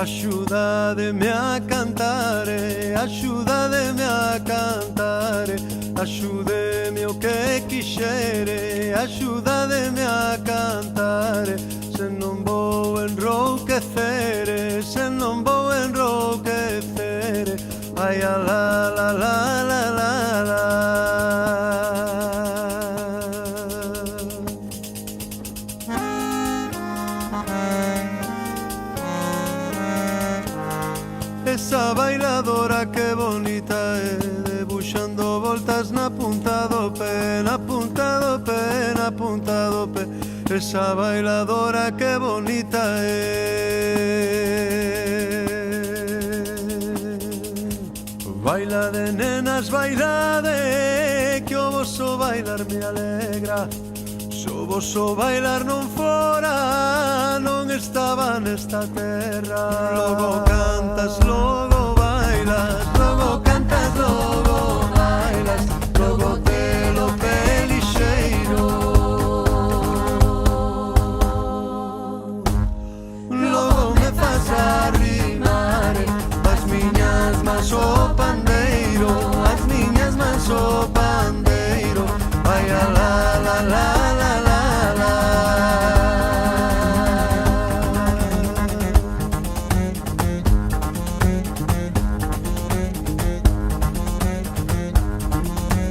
Axúdademe a cantare, axúdademe a cantare, axúdeme o que quixere, axúdademe a cantare, se non vou enrouquecere, se non vou enrouquecere, ai a la la la la la la. Esa bailadora que bonita é, debuxando voltas na punta do pé, na punta do pé, na punta do pé. Esa bailadora que bonita é. Baila de nenas, baila de, que o voso bailar me alegra. Se o voso bailar non fora, non estaba nesta terra. Logo cantas, logo bailas, logo cantas, logo bailas, logo telo pelixeiro. Logo me faz arrimar as miñas mans o pandeiro, as miñas mans o pandeiro. Ai a la la la.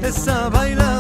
Esa baila